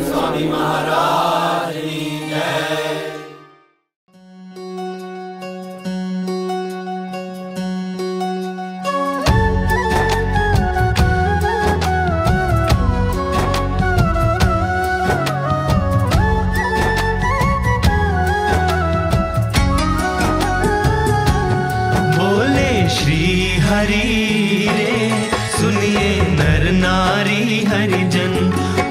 स्वामी महाराज की जय। हरि रे सुनिए नर नारी हरिजन,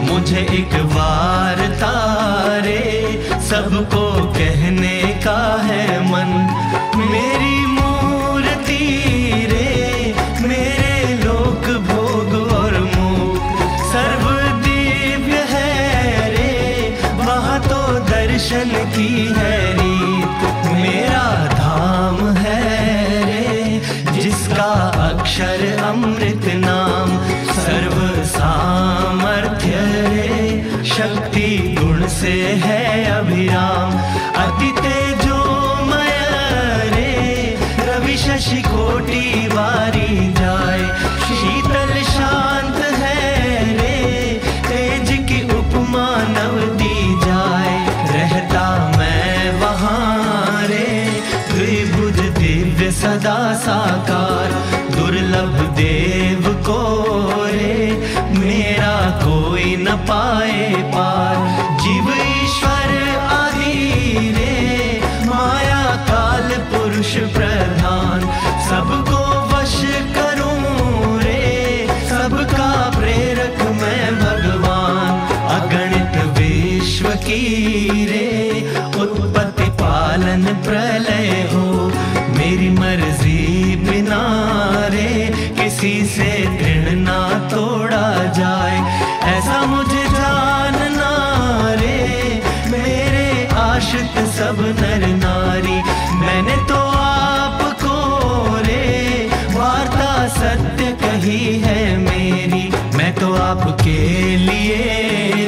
मुझे एक वार्ता रे सबको कहने का है मन। मेरी मूर्ति रे मेरे लोक भोग और मुख सर्व दिव्य है रे, वहाँ तो दर्शन की है रीत। मेरा धाम है जिसका अक्षर अमृत नाम, सर्व सामर्थ्य रे शक्ति गुण से है अभिराम। अति तेजोमय रे रवि शशि कोटि वारी जाए, शीतल शांत है रे तेज की उपमा नव दी जाए। रहता मैं वहाँ रे द्विभुज दिव्य सदा साकार, दुर्लभ देव को रे मेरा कोई न पाए पार। जीव ईश्वर आदि रे माया काल पुरुष प्रधान, सबको वश करूं रे सबका प्रेरक मैं भगवान। अगणित विश्व की रे उत्पत्ति पालन प्रलय हो, मेरी मर्जी बिना रे किसी से तृण ना तोड़ा जाए। ऐसा मुझे जानना रे मेरे आश्रित सब नर नारी, मैंने तो आपको रे वार्ता सत्य कही है मेरी। मैं तो आपके लिए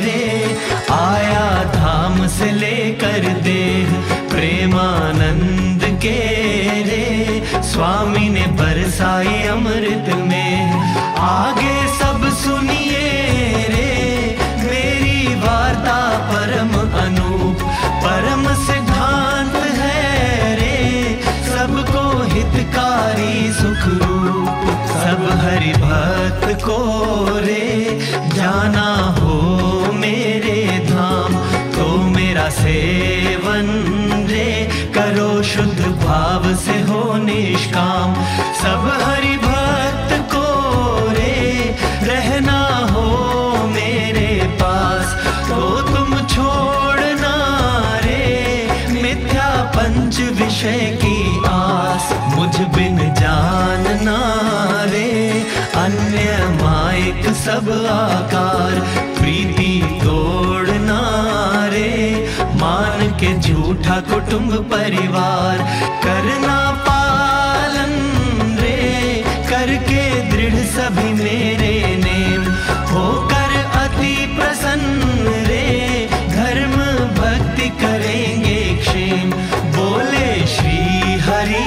रे आया धाम से लेकर देह, प्रेमानंद के रे स्वामी ने बरसाई अमृत में। आगे सब सुनिए रे मेरी वार्ता परम अनूप, परम सिद्धांत है रे सबको हितकारी सुखरूप। सब हरि भक्त को रे जाना हो मेरे धाम, तो मेरा सेवन रे करो शुद्ध भाव से हो निष्काम। सब हरि भक्त को रे रहना हो मेरे पास, तो तुम छोड़ना रे मिथ्या पंच विषय की आस। मुझ बिन जानना रे अन्य मायक सब आकार, प्रीति तोड़ना रे मान के झूठा कुटुंब परिवार। करना पालन रे करके दृढ़ सभी मेरे नेम, होकर अति प्रसन्न रे धर्म भक्ति करेंगे क्षेम। बोले श्री हरि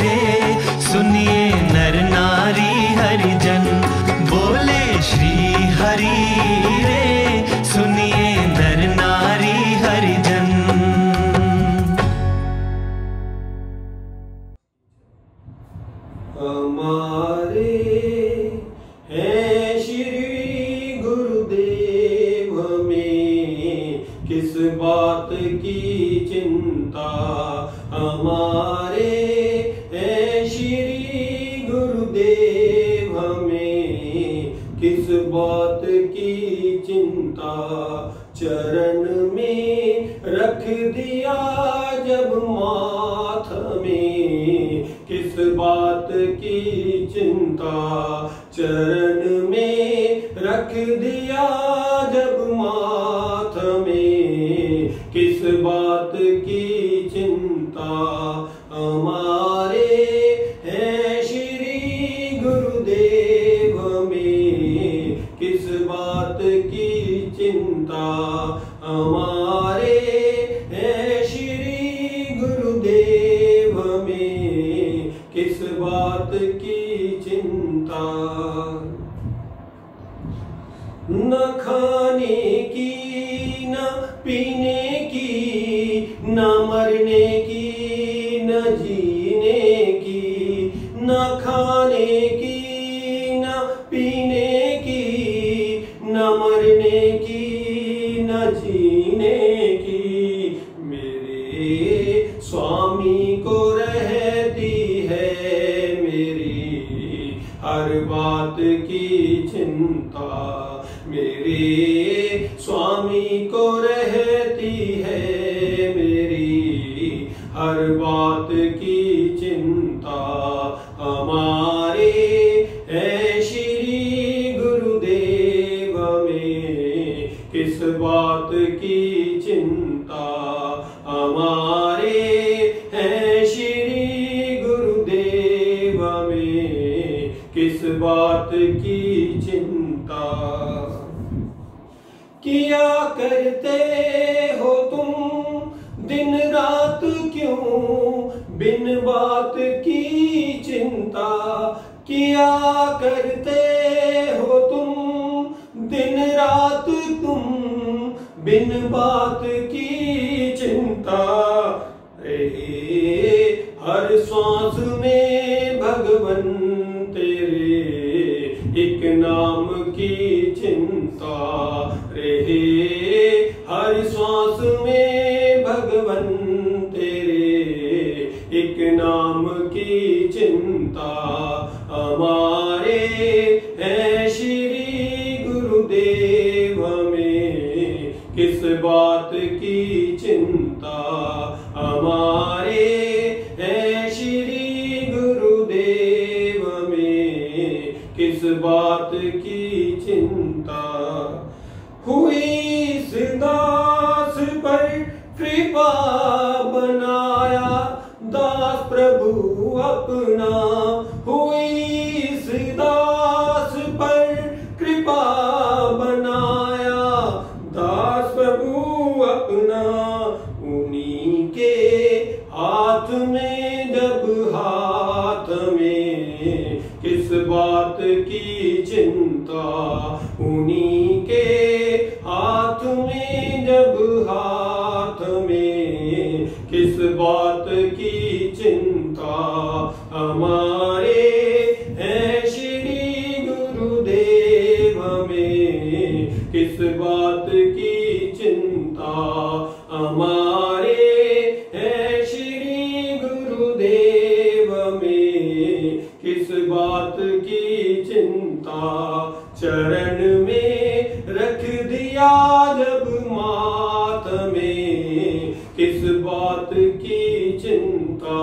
रे सुनिए नर नारी हरिजन, बोले श्री हरि रे सुनिए नर नारी हरिजन। हमारे हैं श्री गुरुदेव हमें किस बात की चिंता। हमारे हैं श्री गुरुदेव हमें किस बात की चिंता। चरण में रख दिया जब माथ में किस बात की चिंता। चरण में रख दिया जब माथ में किस बात की चिंता। हमारे हैं श्री गुरुदेव में किस बात की चिंता। हमारे हैं श्री गुरुदेव में किस चिंता, न खाने की न पीने की, न मरने की न जीने की, न खाने की न पीने की, न मरने की न जीने की, मेरे स्वामी को रहती है मेरी हर बात की चिंता, मेरे स्वामी को रहती है मेरी हर बात की चिंता। हमारे है श्री गुरुदेव में किस बात की चिंता, हमारे है श्री गुरुदेव में किस बात की चिंता। किया करते हो तुम दिन रात क्यों बिन बात की चिंता, किया करते हो तुम दिन रात तुम बिन बात की चिंता। हर श्वास में भगवन तेरे एक नाम की चिंता रहे, हर श्वास में भगवन तेरे एक नाम की चिंता। हमारे है श्री गुरुदेव में किस बात की चिंता, हमारे है श्री गुरुदेव में किस बात की चिंता। हुई इस दास पर कृपा बनाया दास प्रभु अपना, हुई इस दास पर कृपा बनाया दास प्रभु अपना। उन्हीं के हाथ में जब हाथ में किस बात की चिंता, उन्हीं के हाथ में जब हाथ में किस बात की चिंता। हमारे है श्री गुरुदेव में किस बात की चिंता, हमारे है श्री गुरुदेव में किस बात की चिंता। चरण में रख दिया जब माथ में किस बात की चिंता,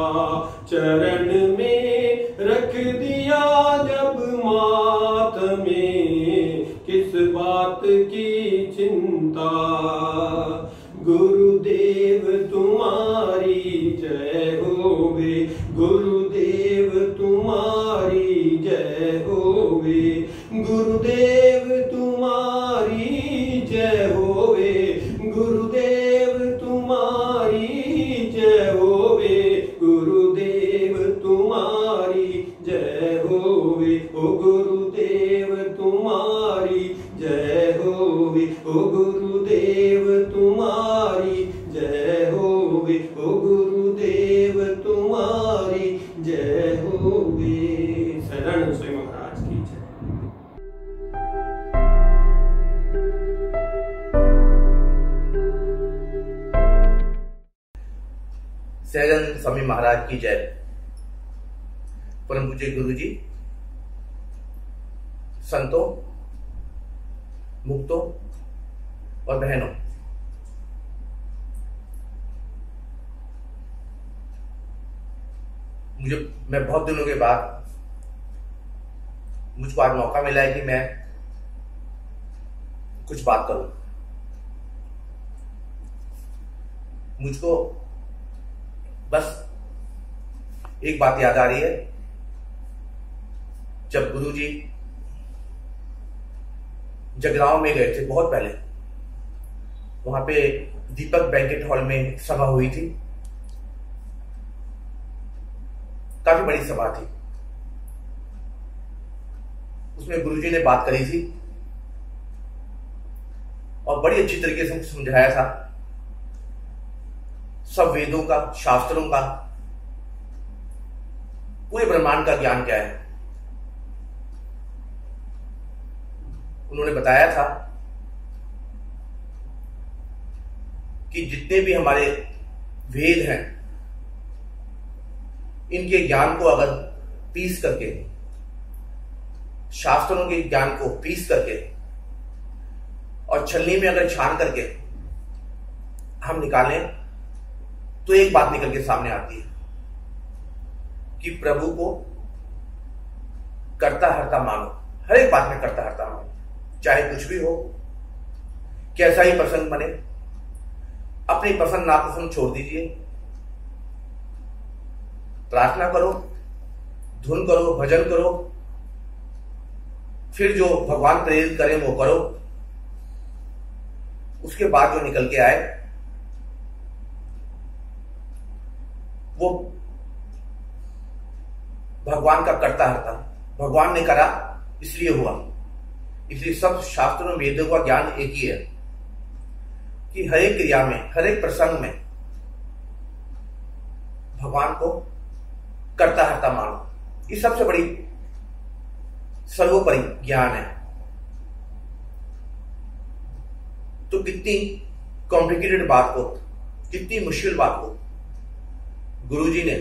चरण में रख दिया जब माथ में किस बात की चिंता। गुरुदेव तुम्हारी जय होवे, गुरुदेव तुम्हारी जय होवे, गुरुदेव तुम्हारी जय होवे, गुरुदेव तुम्हारी जय होवे, गुरुदेव तुम्हारी जय होवे, ओ गुरुदेव तुम्हारी जय होवे, ओ गुरुदेव तुम्हारी जय होवे, ओ गुरुदेव तुम्हारी जय होवे। शरण से महाराज की जय। सहजानंद स्वामी महाराज की जय। परम पूज्य गुरु जी, संतों, मुक्तों और बहनों, मैं बहुत दिनों के बाद मुझको आज मौका मिला है कि मैं कुछ बात करूं। मुझको बस एक बात याद आ रही है, जब गुरुजी जगरांव में गए थे बहुत पहले, वहां पे दीपक बैंकेट हॉल में सभा हुई थी, काफी बड़ी सभा थी। उसमें गुरुजी ने बात करी थी और बड़ी अच्छी तरीके से समझाया था सब वेदों का, शास्त्रों का, पूरे ब्रह्मांड का ज्ञान क्या है। उन्होंने बताया था कि जितने भी हमारे वेद हैं, इनके ज्ञान को अगर पीस करके, शास्त्रों के ज्ञान को पीस करके और छलनी में अगर छान करके हम निकालें तो एक बात निकल के सामने आती है कि प्रभु को कर्ता हर्ता मानो। हर एक बात में कर्ता हर्ता मानो, चाहे कुछ भी हो, कैसा ही प्रसंग बने, अपनी पसंद नापसंद छोड़ दीजिए। प्रार्थना करो, धुन करो, भजन करो, फिर जो भगवान प्रेरित करें वो करो। उसके बाद जो निकल के आए वो भगवान का कर्ता हर्ता, भगवान ने करा इसलिए हुआ। इसलिए सब शास्त्रों वेदों का ज्ञान एक ही है कि हर एक क्रिया में, हर एक प्रसंग में भगवान को कर्ता हर्ता मानो। ये सबसे बड़ी सर्वोपरि ज्ञान है। तो कितनी कॉम्प्लिकेटेड बात को, कितनी मुश्किल बात को गुरुजी ने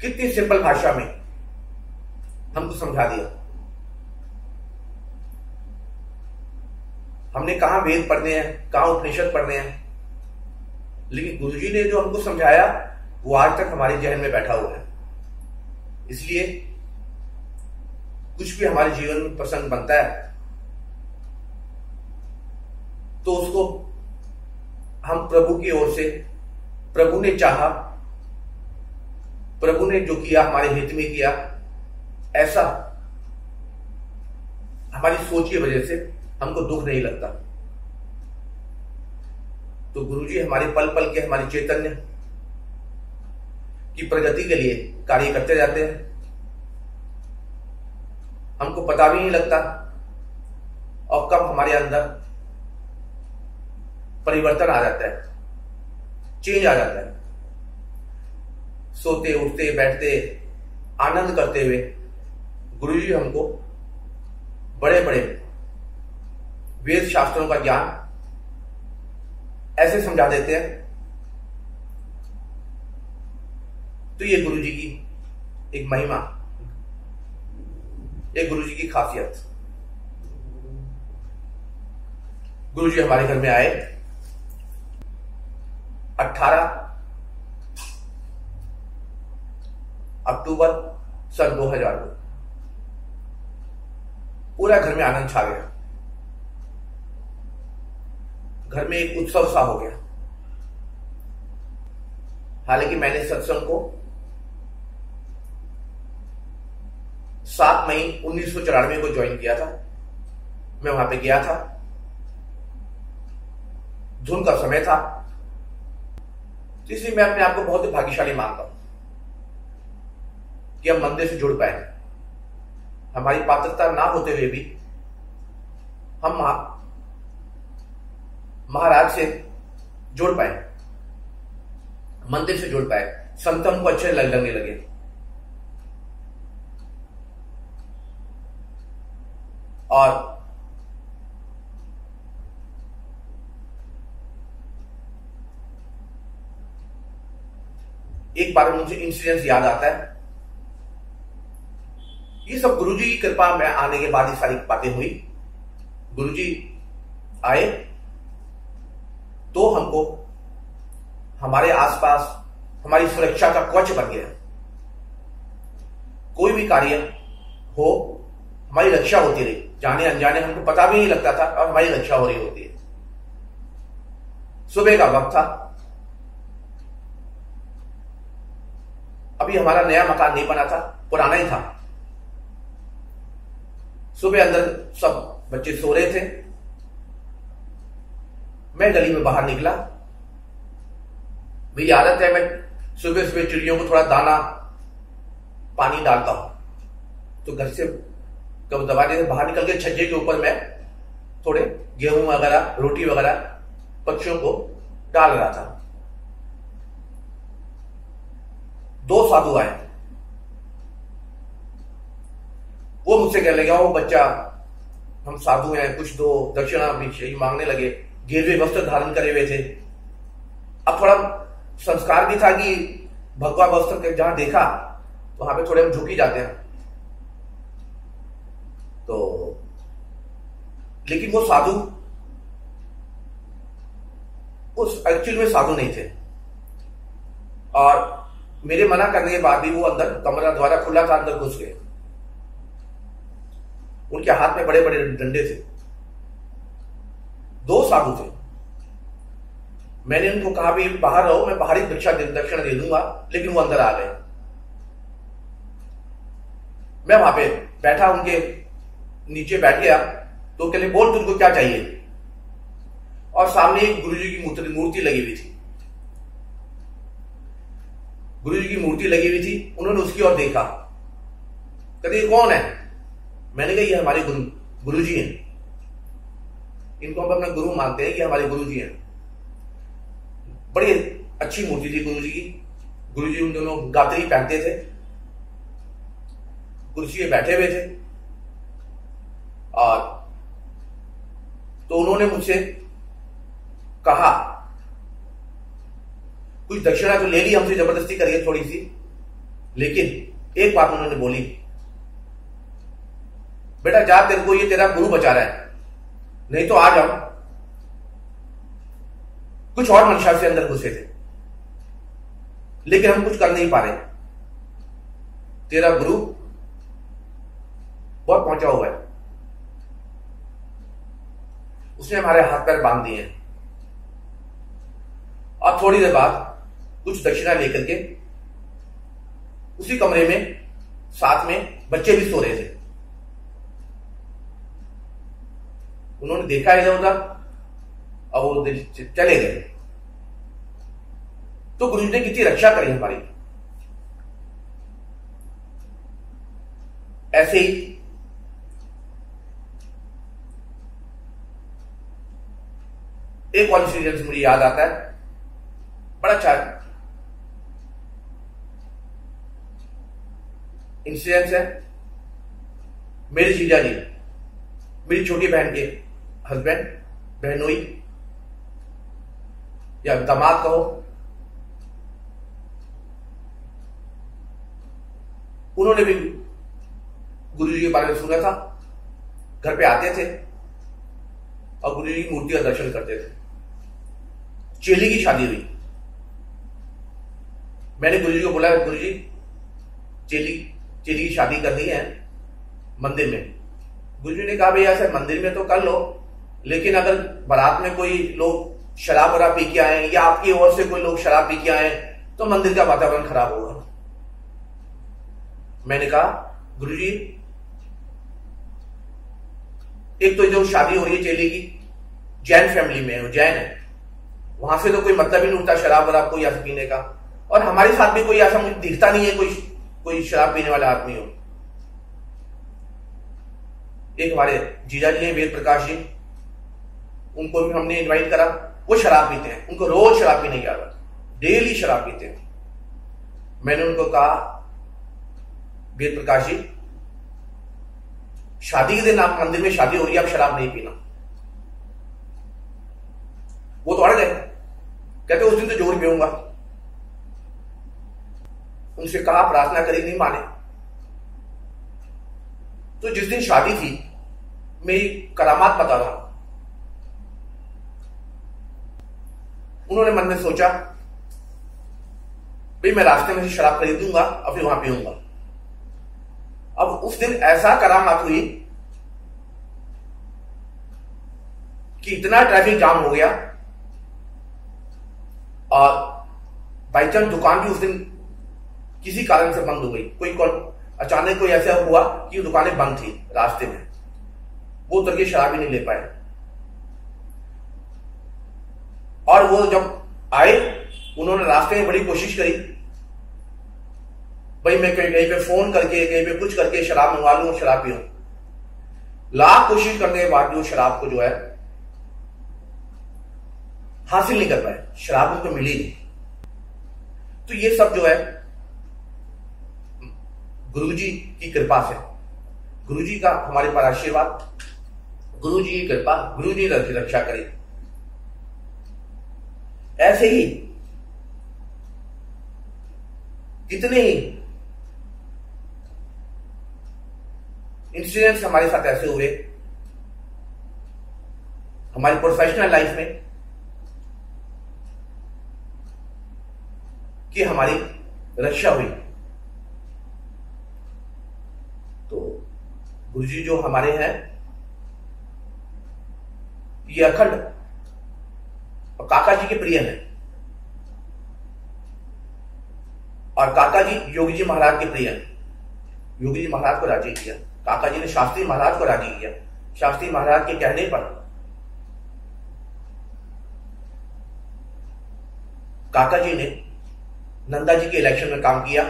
कितनी सिंपल भाषा में हमको समझा दिया। हमने कहां वेद पढ़ने हैं, कहां उपनिषद पढ़ने हैं, लेकिन गुरुजी ने जो हमको समझाया वो आज तक हमारे जहन में बैठा हुआ है। इसलिए कुछ भी हमारे जीवन में प्रसंग बनता है तो उसको हम प्रभु की ओर से, प्रभु ने चाहा, प्रभु ने जो किया हमारे हित में किया, ऐसा हमारी सोच की वजह से हमको दुख नहीं लगता। तो गुरुजी हमारे पल पल के, हमारी चैतन्य की प्रगति के लिए कार्य करते जाते हैं। हमको पता भी नहीं लगता और कब हमारे अंदर परिवर्तन आ जाता है, चेंज आ जाता है। सोते उठते बैठते आनंद करते हुए गुरुजी हमको बड़े बड़े वेद शास्त्रों का ज्ञान ऐसे समझा देते हैं। तो ये गुरुजी की एक महिमा, एक गुरुजी की खासियत। गुरुजी हमारे घर में आए 18 अक्टूबर सन 2000 में। पूरा घर में आनंद छा गया, घर में एक उत्सव सा हो गया। हालांकि मैंने सत्संग को 7 मई 1994 को ज्वाइन किया था। मैं वहां पे गया था, धुन का समय था, इसलिए मैं अपने आप को बहुत ही भाग्यशाली मानता हूं कि हम मंदिर से जुड़ पाए। हमारी पात्रता ना होते हुए भी हम महाराज से जुड़ पाए, मंदिर से जुड़ पाए, संत हमको अच्छे लगने लगे। और एक बार मुझे इंसिडेंस याद आता है। ये सब गुरुजी की कृपा में आने के बाद ये सारी बातें हुई। गुरुजी आए तो हमको हमारे आसपास हमारी सुरक्षा का कवच बन गया। कोई भी कार्य हो हमारी रक्षा होती रही, जाने अनजाने हमको पता भी नहीं लगता था और हमारी रक्षा हो रही होती है। सुबह का वक्त था, अभी हमारा नया मकान नहीं बना था, पुराना ही था। सुबह अंदर सब बच्चे सो रहे थे, मैं गली में बाहर निकला। मेरी आदत है मैं सुबह सुबह चिड़ियों को थोड़ा दाना पानी डालता हूं। तो घर से कब दरवाजे से बाहर निकल के छज्जे के ऊपर मैं थोड़े गेहूं वगैरह, रोटी वगैरह पक्षियों को डाल रहा था। 2 साधु आए। वो मुझसे कहने लगे, वो बच्चा, हम साधु हैं, कुछ दो, दक्षिणा भी मांगने लगे। गेरुए वस्त्र धारण करे हुए थे। अब थोड़ा संस्कार भी था कि भगवा वस्त्र जहां देखा तो वहां पे थोड़े हम झुक ही जाते हैं। तो लेकिन वो साधु उस एक्चुअल में साधु नहीं थे, और मेरे मना करने के बाद भी वो अंदर, कमरा द्वारा खुला था, अंदर घुस गए। उनके हाथ में बड़े बड़े डंडे थे। 2 साधु थे। मैंने उनको कहा भी बाहर रहो, मैं बाहरी दक्षिणा दे दूंगा, लेकिन वो अंदर आ गए। मैं वहां पे बैठा, उनके नीचे बैठ गया। तो कहले, बोल तुमको क्या चाहिए। और सामने एक गुरुजी की मूर्ति लगी हुई थी। गुरुजी की मूर्ति लगी हुई थी। उन्होंने उसकी ओर देखा। कहते, ये कौन है। मैंने कहा, ये हमारे गुरुजी हैं। इनको हम अपना गुरु मानते हैं, ये हमारे गुरुजी हैं। बड़ी अच्छी मूर्ति थी गुरुजी की। गुरुजी उन दोनों गात्री पहनते थे, कुर्सी पे बैठे हुए थे। और तो उन्होंने मुझसे कहा, कुछ दक्षिणा तो ले ली हमसे, जबरदस्ती करिए थोड़ी सी, लेकिन एक बात उन्होंने बोली, बेटा जा, तेरे को ये तेरा गुरु बचा रहा है, नहीं तो आ जाओ। कुछ और मंशा से अंदर घुसे थे, लेकिन हम कुछ कर नहीं पा रहे। तेरा गुरु बहुत पहुंचा हुआ है, उसने हमारे हाथ पैर बांध दिए हैं। और थोड़ी देर बाद कुछ दक्षिणा लेकर के उसी कमरे में साथ में बच्चे भी सो रहे थे। उन्होंने देखा इधर उधर और वो चले गए। तो गुरु जी ने कितनी रक्षा करी हमारी। ऐसे ही एक और इंसिडेंस मुझे याद आता है, बड़ा अच्छा इंसिडेंस है। मेरे जीजा जी, मेरी छोटी बहन के हस्बैंड, बहनोई या दामाद कहो, उन्होंने भी गुरुजी के बारे में सुना था। घर पे आते थे और गुरुजी की मूर्ति का दर्शन करते थे। चेली की शादी हुई। मैंने गुरुजी को बोला, गुरुजी चेली की शादी करनी है मंदिर में। गुरुजी ने कहा, भैया ऐसे मंदिर में तो कर लो, लेकिन अगर बारात में कोई लोग शराब वराब पी के आए या आपकी ओर से कोई लोग शराब पी के आए तो मंदिर का वातावरण खराब होगा। मैंने कहा, गुरुजी एक तो जो शादी हो रही है चेली की, जैन फैमिली में है, जैन है, वहां से तो कोई मतलब ही नहीं उठता शराब वराब कोई ऐसा पीने का, और हमारे साथ भी कोई ऐसा मुझे दिखता नहीं है कोई शराब पीने वाला आदमी हो। एक हमारे जीजा जी हैं, वेद प्रकाश जी, उनको भी हमने इनवाइट करा। वो शराब पीते हैं, उनको रोज शराब पीने की आदत, डेली शराब पीते हैं। मैंने उनको कहा, वेद प्रकाश जी, शादी के दिन आप मंदिर में शादी हो रही है, आप शराब नहीं पीना। वो तो अड़ गए, कहते उस दिन तो जोर पीऊंगा। उनसे कहा, प्रार्थना करी, नहीं माने। तो जिस दिन शादी थी, मेरी करामात बता रहा हूं, उन्होंने मन में सोचा, भाई मैं रास्ते में से शराब खरीदूंगा और फिर वहां पीऊंगा। अब उस दिन ऐसा करामात हुई कि इतना ट्रैफिक जाम हो गया, और बाई चांस दुकान भी उस दिन किसी कारण से बंद हो गई। अचानक कोई ऐसा हुआ कि दुकानें बंद थी रास्ते में, वो उतर के शराब ही नहीं ले पाए। और वो जब आए, उन्होंने रास्ते में बड़ी कोशिश करी, भाई मैं कहीं पे फोन करके कहीं पे कुछ करके शराब मंगवा लूं और शराब पीऊं। लाख कोशिश करने के बाद जो शराब को जो है हासिल नहीं कर पाए, शराब उनको मिली नहीं। तो ये सब जो है गुरुजी की कृपा से, गुरुजी का हमारे पर आशीर्वाद, गुरुजी की कृपा, गुरुजी रक्षा करे। ऐसे ही कितने ही इंसिडेंट्स हमारे साथ ऐसे हुए हमारी प्रोफेशनल लाइफ में कि हमारी रक्षा हुई। तो गुरुजी जो हमारे हैं ये अखंड और काका जी के प्रिय हैं, और काका जी योगी जी महाराज के प्रिय हैं। योगी जी महाराज को राजी किया, काका जी ने शास्त्री महाराज को राजी किया। शास्त्री महाराज के कहने पर काका जी ने नंदा जी के इलेक्शन में काम किया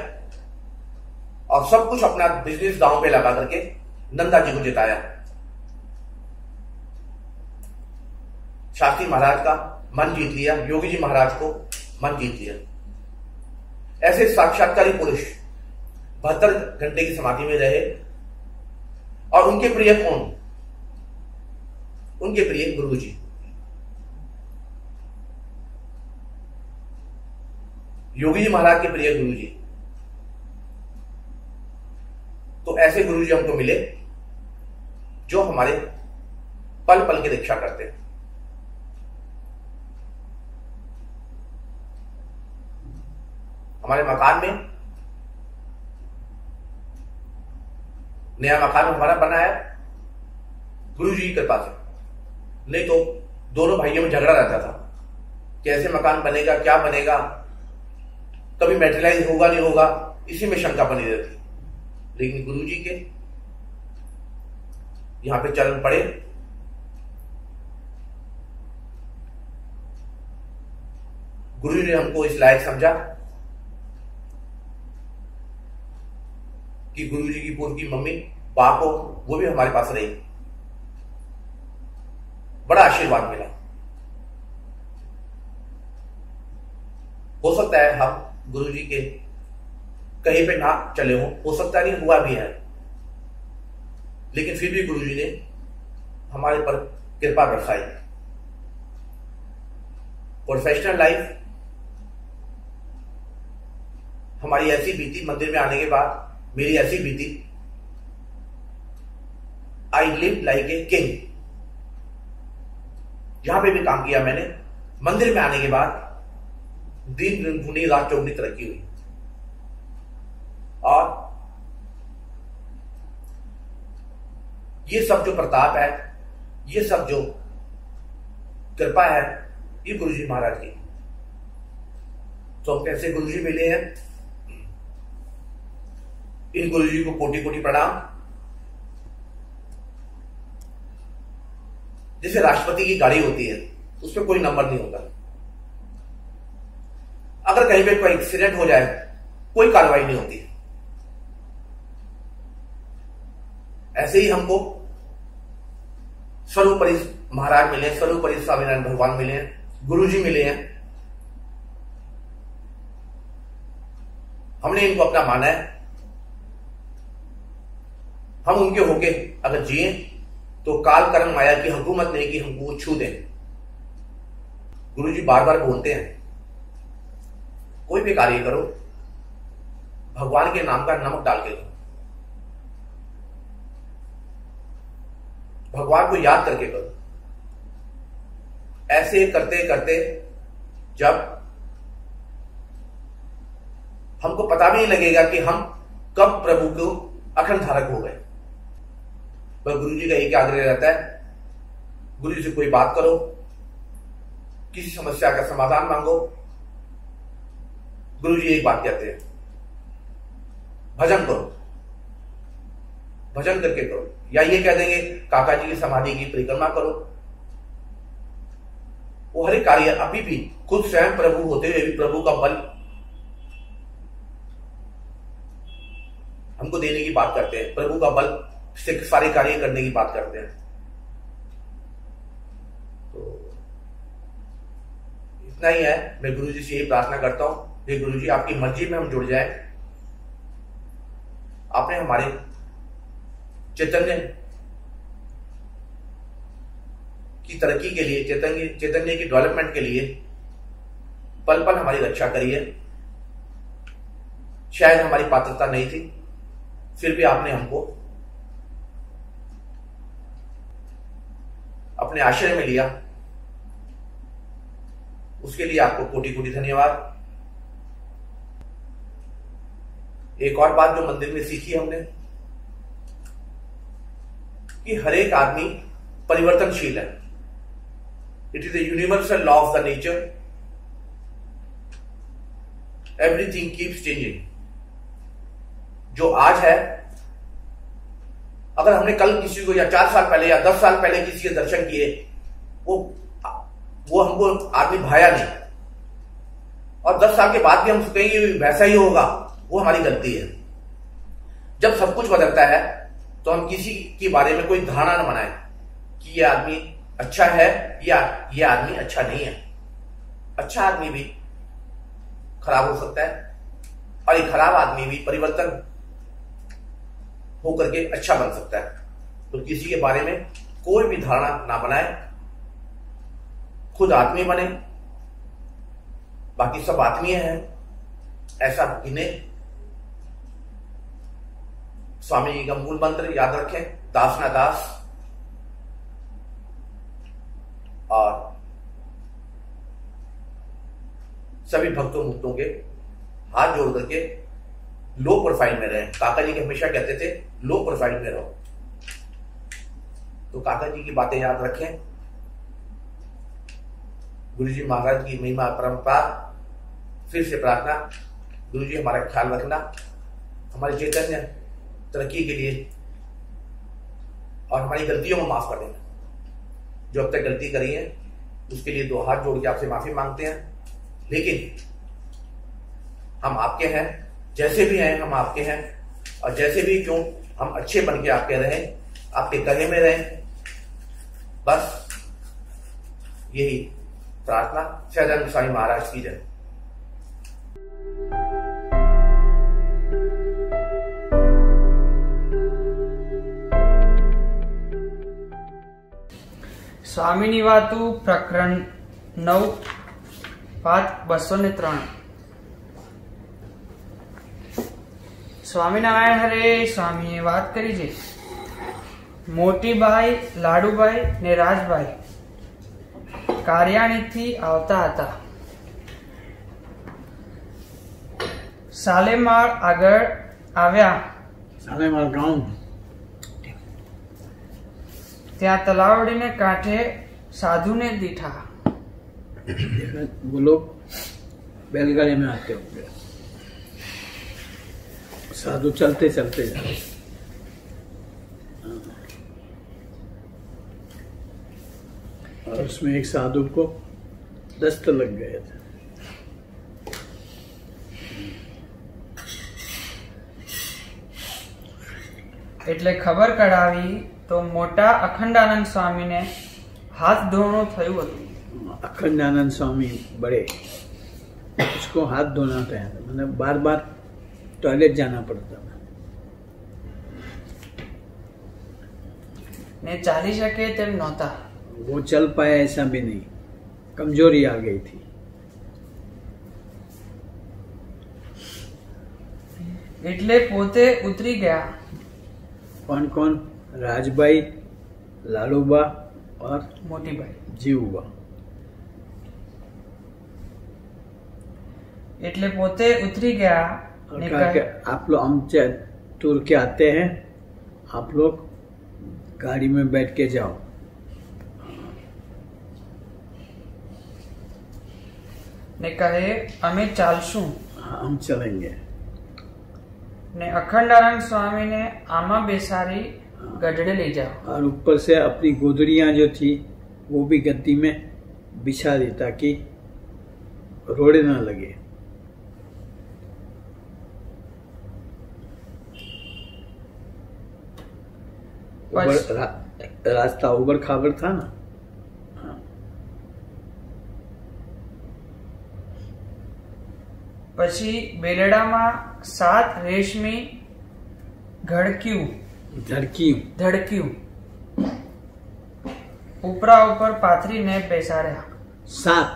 और सब कुछ अपना बिजनेस दांव पे लगा करके नंदा जी को जिताया। शास्त्री महाराज का मन जीत लिया, योगी जी महाराज को मन जीत लिया। ऐसे साक्षात्कारी पुरुष 72 घंटे की समाधि में रहे और उनके प्रिय कौन? उनके प्रिय गुरु जी। योगी जी महाराज के प्रिय गुरु जी। तो ऐसे गुरु जी हमको मिले जो हमारे पल पल की रक्षा करते हैं। हमारे मकान में, नया मकान हमारा बना है गुरु जी की कृपा से, नहीं तो दोनों भाइयों में झगड़ा रहता था, कैसे मकान बनेगा, क्या बनेगा, कभी मेटेरियलाइज होगा नहीं होगा, इसी में शंका बनी रहती। लेकिन गुरु जी के यहां पे चरण पड़े, गुरु जी ने हमको इस लायक समझा कि गुरु जी की पूर्व की मम्मी बाप हो, वो भी हमारे पास रही। बड़ा आशीर्वाद मिला। हो सकता है हम गुरु जी के कहीं पे ना चले हो सकता नहीं हुआ भी है, लेकिन फिर भी गुरु जी ने हमारे पर कृपा बरसाई। प्रोफेशनल लाइफ हमारी ऐसी बीती, मंदिर में आने के बाद मेरी ऐसी बीती, I live like a king. जहां पे भी काम किया मैंने, मंदिर में आने के बाद दिन दुनी रात चौगनी तरक्की हुई। और ये सब जो प्रताप है, ये सब जो कृपा है, ये गुरु जी महाराज की। तो हम कैसे गुरु जी मिले हैं, इन गुरु जी को कोटि कोटि प्रणाम। जैसे राष्ट्रपति की गाड़ी होती है, उसमें कोई नंबर नहीं होता, अगर कहीं पे कोई एक्सीडेंट हो जाए कोई कार्रवाई नहीं होती। ऐसे ही हमको सर्वोपरि महाराज मिले, सर्वोपरि स्वामीनारायण भगवान मिले हैं, गुरु जी मिले हैं। हमने इनको अपना माना है। हम उनके होके अगर जिए तो काल कर्म माया की हुकूमत नहीं कि हमको छू दें। गुरु जी बार बार बोलते हैं, कोई भी कार्य करो भगवान के नाम का नमक डाल के करो, भगवान को याद करके करो। ऐसे करते करते जब हमको पता भी नहीं लगेगा कि हम कब प्रभु को अखंड धारक हो गए। पर गुरु जी का एक आग्रह रहता है, गुरु जी से कोई बात करो, किसी समस्या का समाधान मांगो। गुरु जी एक बात कहते हैं, भजन करो, भजन करके करो। या ये कह देंगे काका जी की समाधि की परिक्रमा करो। वो हर एक कार्य अभी भी खुद स्वयं प्रभु होते हुए भी प्रभु का बल हमको देने की बात करते हैं, प्रभु का बल से सारे कार्य करने की बात करते हैं। तो इतना ही है। मैं गुरु जी से यही प्रार्थना करता हूं, हे गुरु जी आपकी मर्जी में हम जुड़ जाएं। आपने हमारे चैतन्य की तरक्की के लिए, चैतन्य की डेवलपमेंट के लिए पल पल हमारी रक्षा करी है। शायद हमारी पात्रता नहीं थी, फिर भी आपने हमको अपने आश्रय में लिया, उसके लिए आपको कोटि कोटि धन्यवाद। एक और बात जो मंदिर में सीखी हमने कि हर एक आदमी परिवर्तनशील है। It is a universal law of the nature, everything keeps changing. जो आज है, अगर हमने कल किसी को या 4 साल पहले या 10 साल पहले किसी के दर्शन किए, वो हमको आदमी भाया नहीं, और 10 साल के बाद भी हम कहेंगे वैसा ही होगा, वो हमारी गलती है। जब सब कुछ बदलता है तो हम किसी के बारे में कोई धारणा न बनाए कि ये आदमी अच्छा है या ये आदमी अच्छा नहीं है। अच्छा आदमी भी खराब हो सकता है, और एक खराब आदमी भी परिवर्तन होकर के अच्छा बन सकता है। तो किसी के बारे में कोई भी धारणा ना बनाए, खुद आत्मीय बने, बाकी सब आत्मीय हैं ऐसा गिने। स्वामी जी का मूल मंत्र याद रखें, दास ना दास, और सभी भक्तों मुक्तों के हाथ जोड़ करके लो प्रोफाइल में रहें। काका जी हमेशा कहते थे लो प्रोफाइल में रहो, तो काका जी की बातें याद रखें। गुरु जी महाराज की महिमा परंपरा, फिर से प्रार्थना, गुरु जी हमारा ख्याल रखना, हमारे चैतन्य तरक्की के लिए, और हमारी गलतियों को माफ कर देना। जो अब तक गलती करी है उसके लिए 2 हाथ जोड़ के आपसे माफी मांगते हैं। लेकिन हम आपके हैं, जैसे भी हैं हम आपके हैं, और जैसे भी क्यों हम अच्छे बन के आपके रहें, आपके गले में रहें, बस यही प्रार्थना। सहजानंद स्वामी महाराज की जय। સ્વામીની વાતું પ્રકરણ 9 પાઠ 203। સ્વામિનારાયણ હરે સ્વામીએ વાત કરી છે, મોટીબાઈ, લાડુબાઈ ને રાજભાઈ કાર્યાણીથી આવતા હતા। સાલેમાળ આગળ આવ્યા, સાલેમાળ ગામ, ત્યાં તલાવડીને કાંઠે સાધુને દીઠા। वो लोग बैलगाड़ी में आते होंगे, साधु चलते चलते जा रहे। और उसमें एक साधु को दस्त लग गए थे। એટલે ખબર કઢાવી તો મોટા અખંડાનંદ સ્વામીને હાથ ધોવાનું થયું હતું। अखंडानंद स्वामी बड़े, उसको हाथ धोना था, मतलब बार बार टॉयलेट जाना पड़ता था। ને ચાલી શકે તેમ નહોતા। वो चल पाया ऐसा भी नहीं, कमजोरी आ गई थी। એટલે પોતે ઉતરી ગયા। कौन कौन? राजबाई, लालूबा और મોટીબાઈ। जीवबा। એટલે પોતે ઉતરી ગયા और ને कहा कि आप लोग हम टूर के आते हैं, आप लोग गाड़ी में बैठ के जाओ। ને કહે અમે ચાલશું। हाँ, हम चलेंगे। ને અખંડાનંદ સ્વામીને આમાં બેસાડી ગઢડે લઈ જાઓ। और ऊपर से अपनी गोदड़ियां जो थी वो भी गद्दी में बिछा दी ताकि रोड़े ना लगे। रास्ता उबड़ खाबड़ था ना। हाँ। પછી બેલડામાં 7 રેશમી ધડક્યું ઉપરા ઉપર પાથરીને બેસાડ્યા। 7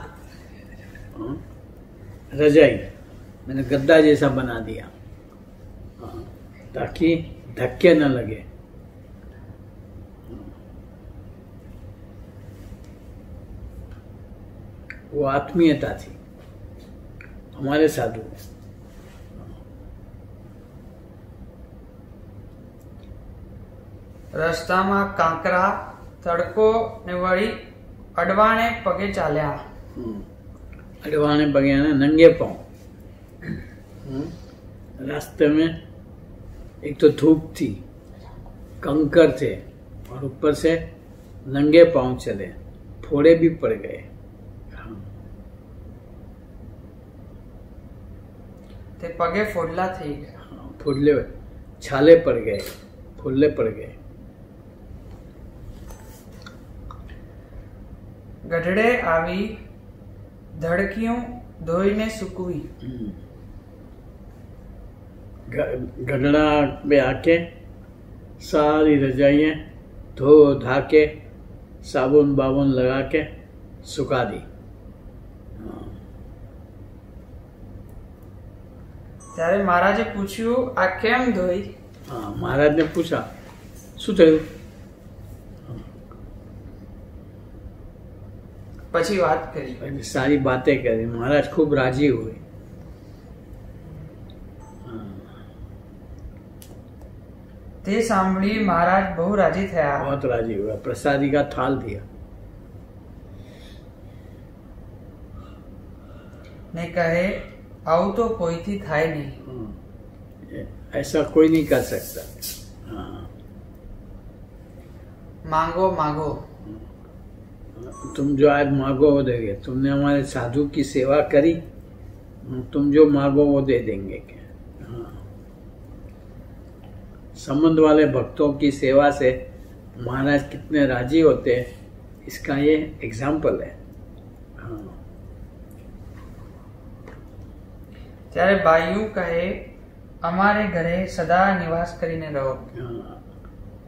रजाई मैंने गद्दा जैसा बना दिया, ताकि धक्के न लगे। वो आत्मीयता थी हमारे साधु में। રસ્તામાં કાંકરા તડકો ને વળી અડવાણે પગે ચાલ્યા। अडवाने पगे ने नंगे पांव। रास्ते में एक तो धूप थी, कंकर थे, और ऊपर से नंगे पांव चले, फोड़े भी पड़ गए। ते पगे फोडला थई गया। फोडले, छाले पड़ गए, फोड़ले पड़ गए। गढ़ड़े आवी धड़कियों धोईने सुकवी। गढ़ड़ा पे आके सारी रजाइयाँ धो धा के साबुन बाबुन लगा के सुखा दी। ત્યારે મહારાજે પૂછ્યું આ કેમ ધોઈ? हाँ, महाराज ने पूछा शू थयुं? પછી વાત કરી, सारी बातें करी। महाराज खूब राजी हुए। તે સાંભળી મહારાજ બહુ રાજી થયા। बहुत राजी हुआ। प्रसादी का थाल दिया ને કહે આવું તો કોઈથી થાય નહીં। ऐसा कोई नहीं कर सकता। हाँ। मांगो मांगो, तुम जो आज मांगो वो देंगे। तुमने हमारे साधु की सेवा करी, तुम जो मांगो वो दे देंगे। हाँ। संबंध वाले भक्तों की सेवा से महाराज कितने राजी होते हैं, इसका ये एग्जाम्पल है। हाँ। ત્યારે બાયુ કહે અમારે ઘરે સદા નિવાસ કરીને રહો। हाँ।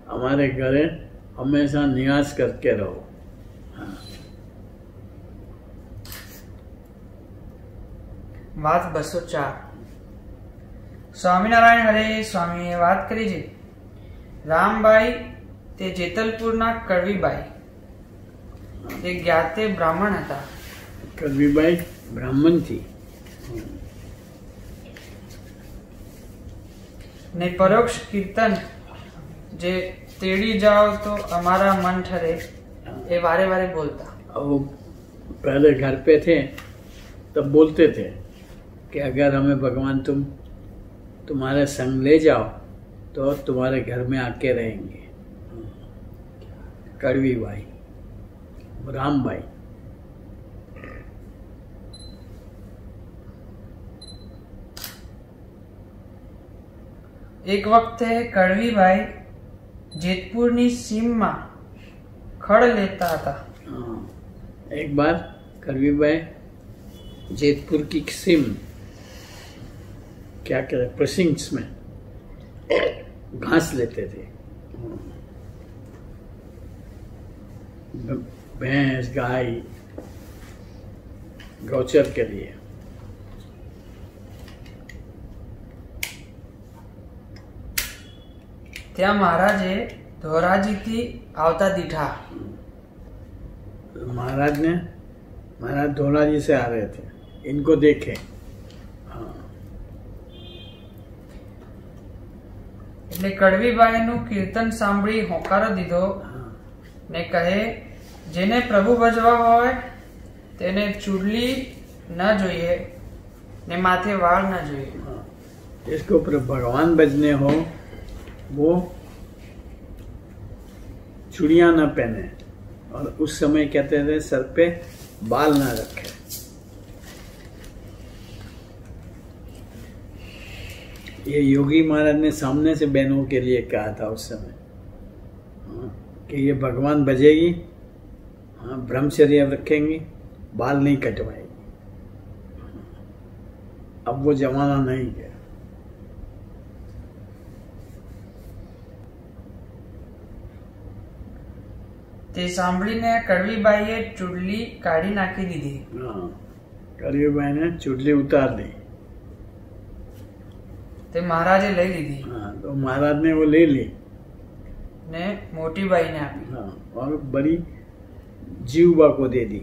हमारे घरे हमेशा निवास करके रहो। हाँ। વાત 204। સ્વામિનારાયણ હરે સ્વામીએ વાત કરી છે રામબાઈ તે જેતલપુરના કડવીબાઈ તે જ્ઞાતે બ્રાહ્મણ હતા। कड़वीबाई ब्राह्मण थी। ને પરોક્ષ કીર્તન જે તેડી જાઓ તો અમારા મન ઠરે એ વારે વારે બોલતા। वो पहले घर पे थे तब बोलते थे कि अगर हमें भगवान तुम्हारे संग ले जाओ तो तुम्हारे घर में आके रहेंगे। कड़वी बाई, राम बाई। એક વખતે કડવીબાઈ જેતપુરની સીમમાં ખડ લેતા હતા। एक बार कड़वीबाई जेतपुर की सिम क्या कहते हैं प्रेसिंग्स में घास लेते थे। भैंस गाय गौचर के लिए। ત્યાં મહારાજે ધોરાજીથી આવતા દીઠા। महाराज धोलाजी से आ रहे थे, इनको देखे। એટલે કડવીબાઈનું કીર્તન સાંભળી હોંકારો દીધો ને કહે જેને પ્રભુ ભજવા હોય તેને ચૂડલી ન જોઈએ ને માથે વાળ ન જોઈએ। जिसको भगवान भजने हो वो चूड़ियां न पहने, और उस समय कहते थे सर पे बाल ना रखे। ये योगी महाराज ने सामने से बहनों के लिए कहा था उस समय। कि ये भगवान बजेगी, हाँ ब्रह्मचर्य रखेंगी, बाल नहीं कटवाएगी। अब वो जमाना नहीं गया। તે સાંભળીને કડવીબાઈએ ચૂડલી કાઢી નાખી દીધી. हाँ कड़वीबाई ने चुड़ली उतार दी। તે મહારાજે લઈ લીધી हाँ तो महाराज ने वो ले ली। ને મોટી બાઈને આપી. हाँ और बड़ी जीवबा को दे दी।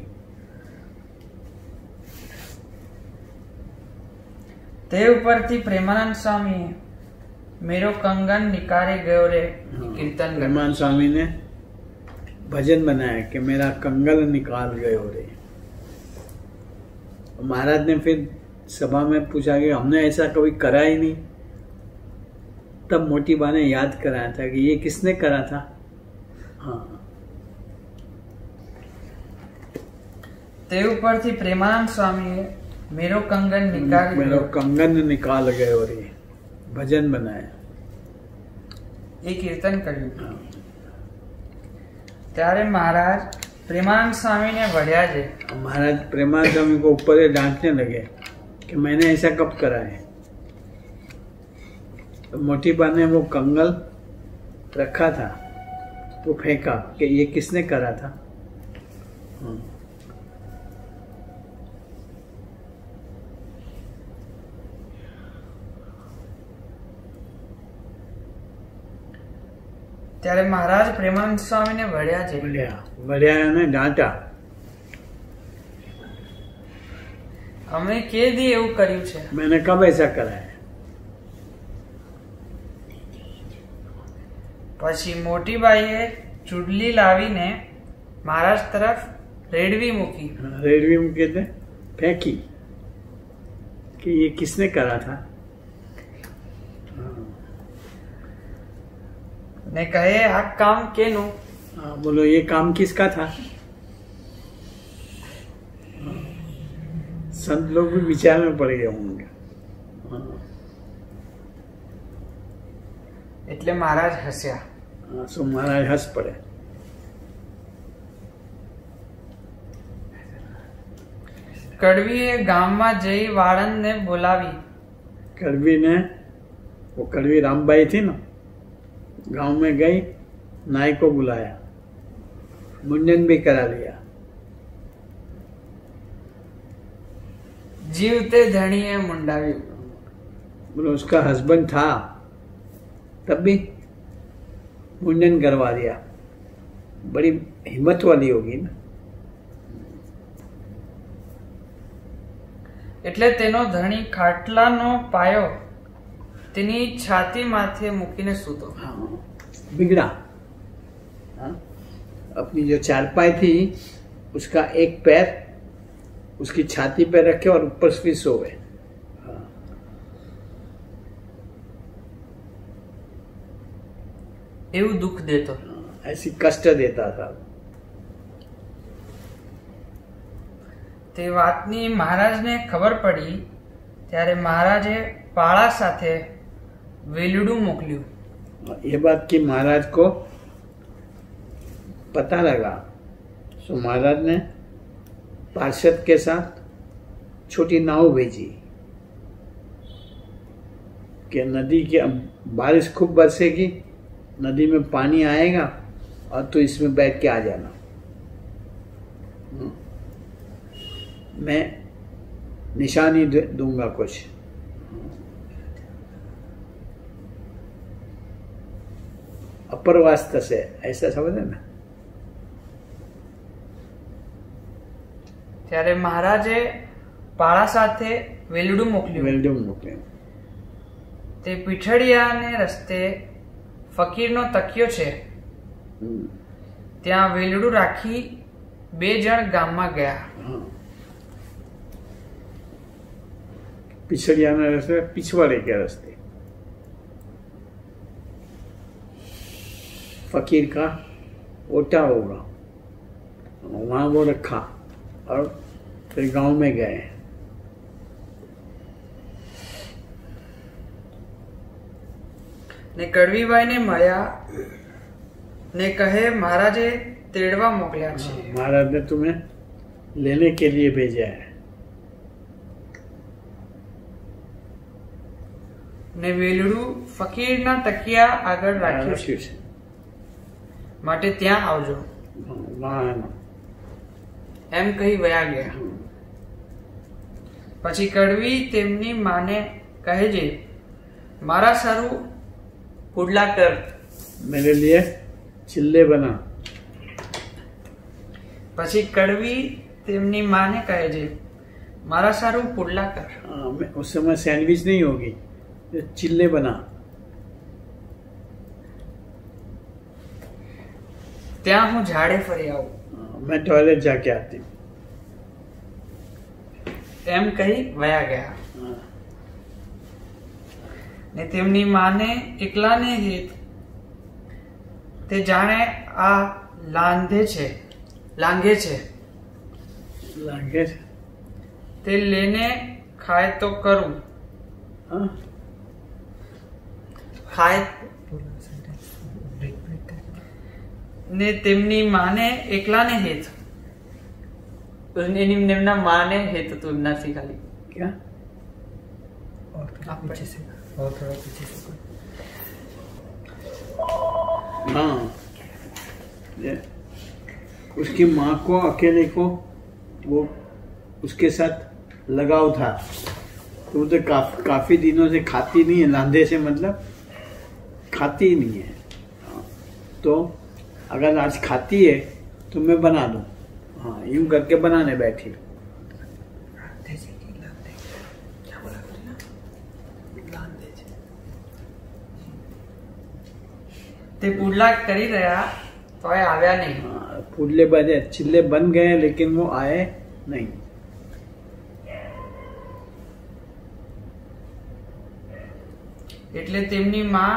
તે ઉપરથી પ્રેમાનંદ સ્વામીએ મેરો કંગન નિકારે ગયો રે કીર્તન કર્યું. प्रेमानंद स्वामी ने भजन बनाया कि मेरा कंगन निकाल गयो रे। महाराज ने फिर सभा में पूछा कि हमने ऐसा कभी करा ही नहीं। तब मोटी बा ने याद कराया था कि ये किसने करा था। हाँ તે ઉપરથી પ્રેમાનંદ સ્વામીએ મેરો કંગન નિકારે मेरा कंगन निकाल गयो रे भजन बनाया। એ કીર્તન કર્યું. हाँ। ત્યારે મહારાજ પ્રેમાનંદ સ્વામીને વઢ્યા છે. महाराज प्रेमानंद स्वामी को ऊपर से डांटने लगे कि मैंने ऐसा कब करा है। तो मोटी बा ने वो कंगल रखा था, वो फेंका कि ये किसने करा था। हाँ। ત્યારે મહારાજ પ્રેમાનંદ સ્વામીને વઢ્યા છે. बढ़िया ने डांटा। અમે કે દી એવું કર્યું છે. मैंने कब ऐसा करा है। પછી મોટી બાઈએ ચૂડલી લાવીને મહારાજ તરફ રેડવી મૂકી. रेडवी में कहते फेंकी कि ये किसने करा था। ને કહે આ કામ કેનું? हाँ, बोलो ये काम किसका था। संत लोग भी विचार में पड़ गए होंगे। हाँ, એટલે મહારાજ હસ્યા. हाँ, सो महाराज हंस पड़े। કડવીએ ગામમાં જઈ વાળંદને બોલાવી. कड़वी ने वो कड़वी रामबाई थी ना, गांव में गई, नाई को बुलाया, मुंडन भी करा लिया। જીવતે ધણીએ મુંડાવ્યું. बोलो उसका हस्बैंड था तब भी मुंडन करवा दिया। बड़ी हिम्मत वाली होगी ना। એટલે તેનો ધણી ખાટલાનો પાયો તેની છાતી માથે મૂકીને સૂતો. हाँ, बिगड़ा। हाँ, अपनी जो चारपाई थी उसका एक पैर उसकी छाती पे रखे और ऊपर से सोए। हाँ, એવું દુઃખ દેતો. ऐसी कष्ट देता था। તે વાતની મહારાજને ખબર પડી ત્યારે મહારાજે પાળા સાથે વેલડું મોકલ્યું. ये बात की महाराज को पता लगा, तो महाराज ने पार्षद के साथ छोटी नाव भेजी कि नदी के बारिश खूब बरसेगी, नदी में पानी आएगा और तो इसमें बैठ के आ जाना। मैं निशानी दूंगा कुछ। अपरवास से ऐसा समझे ना। ત્યારે મહારાજે પાળા સાથે વેલડું મોકલ્યું. वेल्डिंग मोकले। તે પીઠડિયાને રસ્તે ફકીરનો તકિયો છે ત્યાં વેલડું રાખી 2 જણ ગામમાં ગયા. हाँ, पिछड़िया में रस्ते, पिछवाड़े के रास्ते फकीर का ओटा होगा, वहां वो रखा और फिर गांव में गए। ને કડવીબાઈને મળ્યા ने કહે મહારાજે તેડવા મોકલ્યા છે। महाराज ने तुम्हें लेने के लिए भेजा है। ને વેલડું ફકીરના તકિયા આગળ રાખ્યું છે, માટે ત્યાં આવજો वहाँ એમ કહી વયા ગયા। પછી કડવી તેમની માને કહે છે, મારા સારું પુડલા કર। मेरे लिए चिल्ले बना। પછી કડવી તેમની માને કહે છે, મારા સારું પુડલા કર। उस समय सैंडविच नहीं होगी, चिल्ले बना। ત્યાં હું ઝાડે ફરી આવું मैं टॉयलेट जाके आती हूँ। એમ કહી વયા ગયા। ને તેમની માને એકલાને હેત તે જાણે આ લાંઘે છે लागे તે લેને ખાય તો કરું हाँ? ખાય ને તેમની માને એકલાને હેત એમના માને હેત હતું એમનાથી ખાલી क्या हाँ, उसकी माँ को अकेले को वो उसके साथ लगाव था, तो वो तो काफी दिनों से खाती नहीं है। लांधे से मतलब खाती ही नहीं है। तो अगर आज खाती है तो मैं बना दूं। हाँ, यूं करके बनाने बैठी। તે પુડલા કરી રહ્યા તો આવ્યા નહીં। पुडले बने, चिल्ले बन गए लेकिन वो आए नहीं। એટલે તેમની માં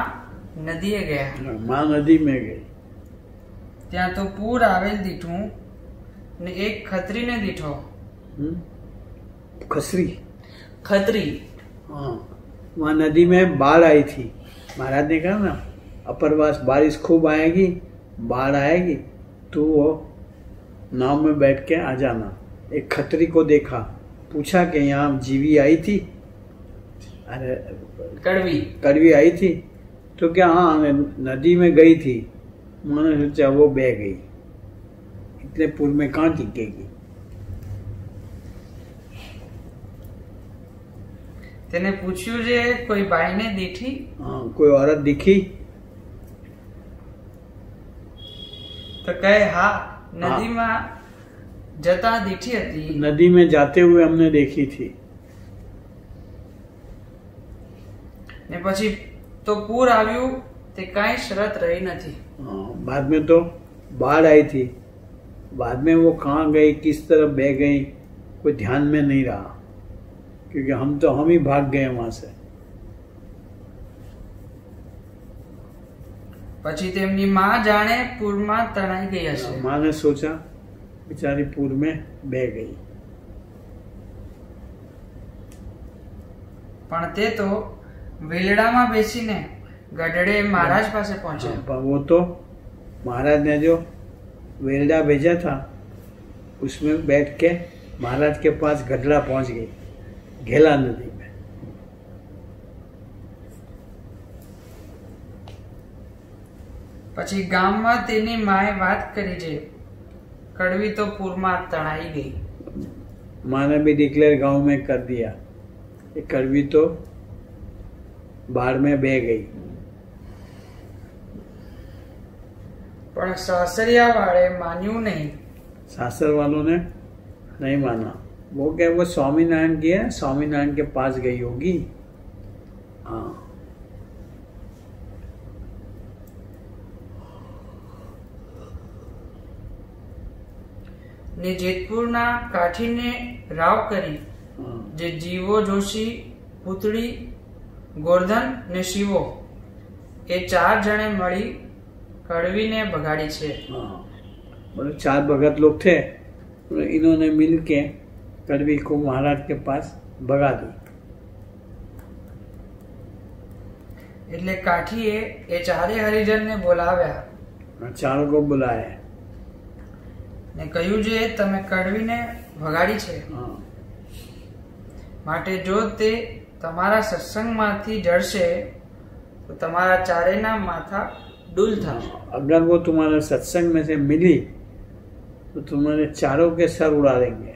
નદીએ ગયા। माँ नदी में गई। ત્યાં તો પૂર આવેલ દીઠું ને એક ખત્રીને દીઠો। खसरी खतरी हाँ, वहाँ नदी में बाढ़ आई थी। महाराज ने कहा ना, अपरवास बारिश खूब आएगी, बाढ़ आएगी, तो वो नाव में बैठ के आ जाना। एक खतरी को देखा, पूछा कि यहाँ जीवी आई थी, अरे कड़वी आई थी, तो क्या हाँ नदी में गई थी। मैंने सोचा वो बह गई, इतने पुल में कहाँ टिकेगी। તેને પૂછ્યું જે કોઈ બાઈને દીઠી? हाँ, कोई औरत दिखी? तो कहे हाँ, नदीમાં જતા દીઠી હતી। नदी में जाते हुए हमने देखी थी। ને પછી તો પૂર આવ્યું તે કાંઈ શરત રહી નથી। बाद में तो बाढ़ आई थी, बाद में वो कहाँ गई, किस तरफ बह गई, कोई ध्यान में नहीं रहा, क्योंकि हम ही भाग गए वहां से। પછી તેમની માં જાણે પૂરમાં તણાઈ ગઈ હશે। माँ ने सोचा बेचारी पूर में बह गई। પણ તે તો વેલડામાં બેસીને ગઢડે મહારાજ પાસે પહોંચ્યા। पर वो तो महाराज ने जो वेलडा भेजा था उसमें बैठ के महाराज के पास गढ़ड़ा पहुंच गई, घेला नदी में। પછી ગામમાં તેની માએ વાત કરી છે, કડવી તો પૂરમાં તણાઈ ગઈ। माँ ने भी डिक्लेयर गांव में कर दिया कि कड़वी तो बाढ़ में बह गई। પણ સાસરિયા વાળે માન્યું નહીં। सासर वालों ने नहीं माना। वो क्या, वो स्वामीनारायण की है, स्वामीनारायण के पास गई होगी। हाँ, ને જેતપુરના કાઠીને રાવ કરી જે જીવો જોશી, પૂતળી, ગોરધન ને શિવો એ 4 જણે મળી કડવીને ભગાડી છે। मतलब 4 भगत लोग थे, इन्होंने मिल के कड़वी को महाराज के पास भगा दी। એટલે કાઠીએ એ 4 હરિજનને બોલાવ્યા ચારો કો બુલાયા ને કહ્યું જે તમે કડવીને વગાડી છે, हाँ માટે જો તે તમારા સત્સંગમાંથી જળશે તો તમારા ચારેયના માથા ડૂલ થશે। अगर वो तुम्हारे सत्संग में से मिली तो तुम्हारे चारों के सर उड़ा देंगे।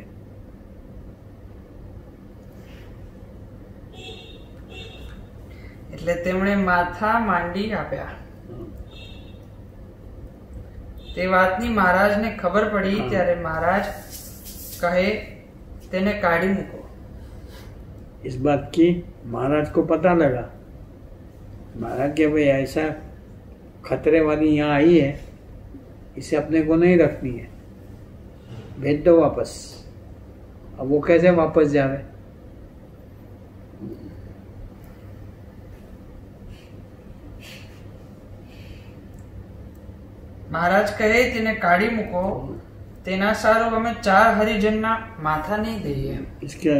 એટલે તેમણે માથા માંડી આપ્યા। તે વાતની મહારાજને ખબર પડી ત્યારે મહારાજ કહે તેને કાઢી મૂકો। इस बात की महाराज को पता लगा। महाराज के भाई ऐसा खतरे वाली यहाँ आई है, इसे अपने को नहीं रखनी है, भेज दो वापस। अब वो कैसे वापस जावे? મહારાજ કહે તેને કાઢી મૂકો, તેના સારું અમે 4 હરિજનના માથા નહીં દઈએ। इसके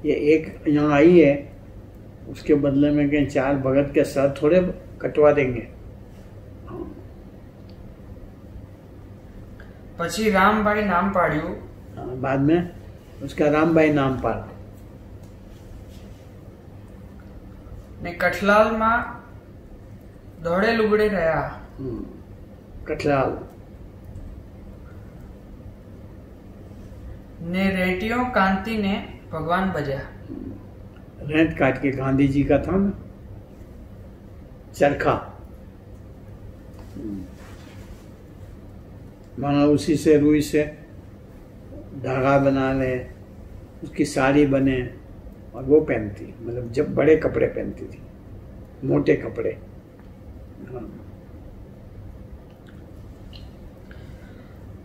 ये एक यहाँ आई है, उसके बदले में कहीं 4 भगत के सर थोड़े कटवा देंगे। પછી રામભાઈ નામ પાડ્યું। बाद में उसका राम भाई नाम पाड़ा। ને કઠલાલમાં ધોળે લુગડે રહ્યા। कठलाल ને રેટીઓ કાંતિને ભગવાન ભજ્યા। रेत काट के गांधी जी का था ना चरखा, मानो उसी से रुई से धागा बना ले, उसकी साड़ी बने और वो पहनती, मतलब जब बड़े कपड़े पहनती थी, मोटे कपड़े। हाँ।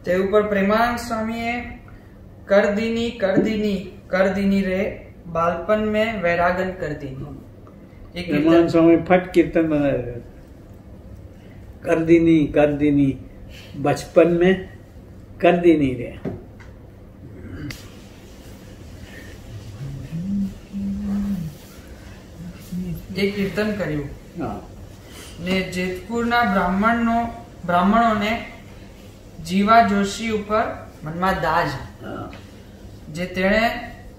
તે ઉપર પ્રેમાનંદ સ્વામીએ કરદીની કરદીની કરદીની રે बालपन में वैरागन करदीनी। एक प्रेमानंद स्वामी फट कीर्तन बना रहे थे, कर दीनी बचपन में कर दी नहीं रे। एक कीर्तन કર્યું हाँ। ને જેતપુરના બ્રાહ્મણોને જીવા જોશી ઉપર મનમાં દાજ हाँ। જે તેણે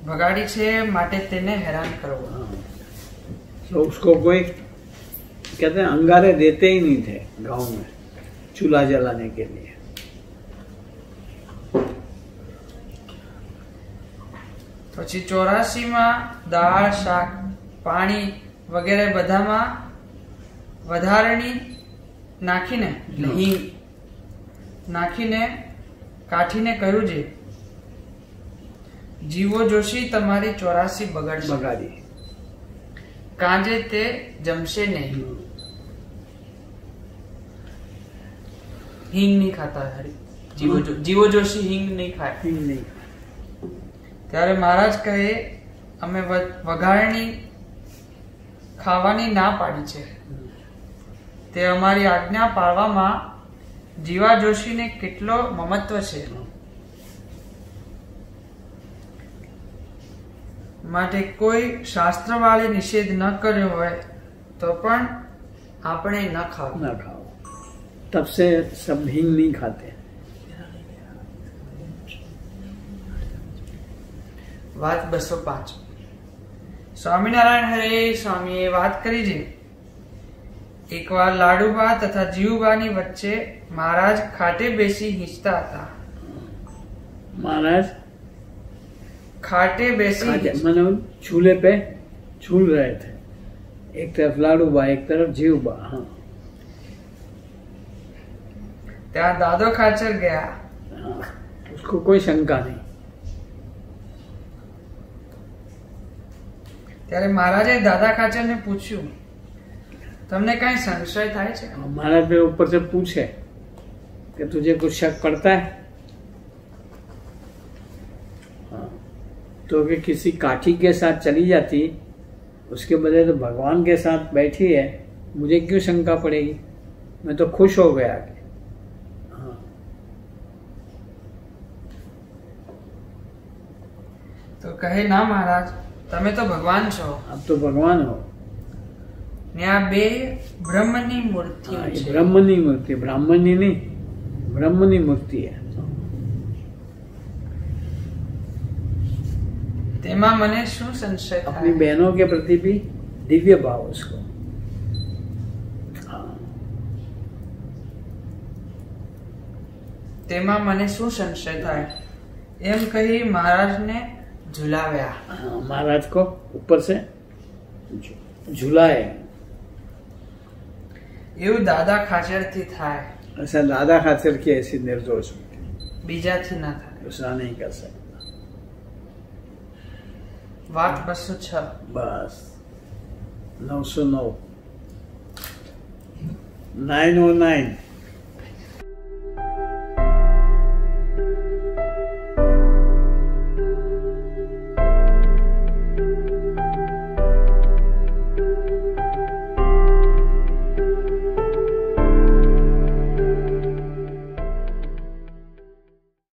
ભગાડી છે માટે તેને હેરાન કરવો। तो उसको कोई कहते हैं अंगारे देते ही नहीं थे गांव में चूल्हा जलाने के लिए। પછી 84 માં દાળ શાક પાણી વગેરે બધામાં વધારણી નાખીને એટલે હિંગ નાખીને કાઠીને કહ્યું છે જીવો જોશી તમારી 84 બગડશે बगाड़ी કાંજે તે જમશે નહીં। હિંગ નહીં खाता हरी જીવો જોશી હિંગ નહીં ખાય। हिंग नहीं। ત્યારે મહારાજ કહે અમે વઘારણી ખાવાની ના પાડી છે, તે અમારી આજ્ઞા પાળવામાં જીવા જોશીને કેટલો મમત્વ છે, માટે કોઈ શાસ્ત્રવાળે નિષેધ ન કર્યો હોય તો પણ આપણે ન ખાવું। ना खाओ, तब से सब हिंग नहीं खाते। વાત 205 સ્વામિનારાયણ હરે સ્વામીએ વાત કરી છે એકવાર લાડુબા તથા જીવુબાની વચ્ચે મહારાજ ખાટે બેસી હીંચતા હતા। महाराज ખાટે બેસી मतलब चूल्हे पे झूल रहे थे, एक तरफ लाडूबा एक तरफ जीवबा। हाँ। ત્યાં દાદો ખાચર ગયા। हाँ, उसको कोई शंका नहीं। ત્યારે મહારાજે દાદા ખાચરને પૂછ્યું તમને કઈ સંશય થાય છે? महाराज ने ऊपर से पूछे कि तुझे कुछ शक पड़ता है? हाँ। तो कि किसी काठी के साथ चली जाती, उसके बदले तो भगवान के साथ बैठी है, मुझे क्यों शंका पड़ेगी? मैं तो खुश हो गया। हाँ। તો કહે ના મહારાજ તમે તો ભગવાન છો, अब तो भगवान हो। ને આ બે બ્રહ્મની મૂર્તિઓ એ છે. બ્રહ્મની મૂર્તિ, બ્રાહ્મણની નહીં, બ્રહ્મની મૂર્તિ है. તેમાં મને શું સંશય अपनी થાય? बहनों के प्रति भी दिव्य भाव उसको. हाँ, તેમાં મને શું સંશય થાય એમ કહી મહારાજને ઝુલાવ્યા. हाँ, महाराज को ऊपर से झुलाए. એવું દાદા ખાચરથી થાય, ऐसा दादा खाचर की ऐसी निर्दोष होती, બીજાથી ના થાય. दूसरा नहीं कर सकता. વાત 206. बस 909 909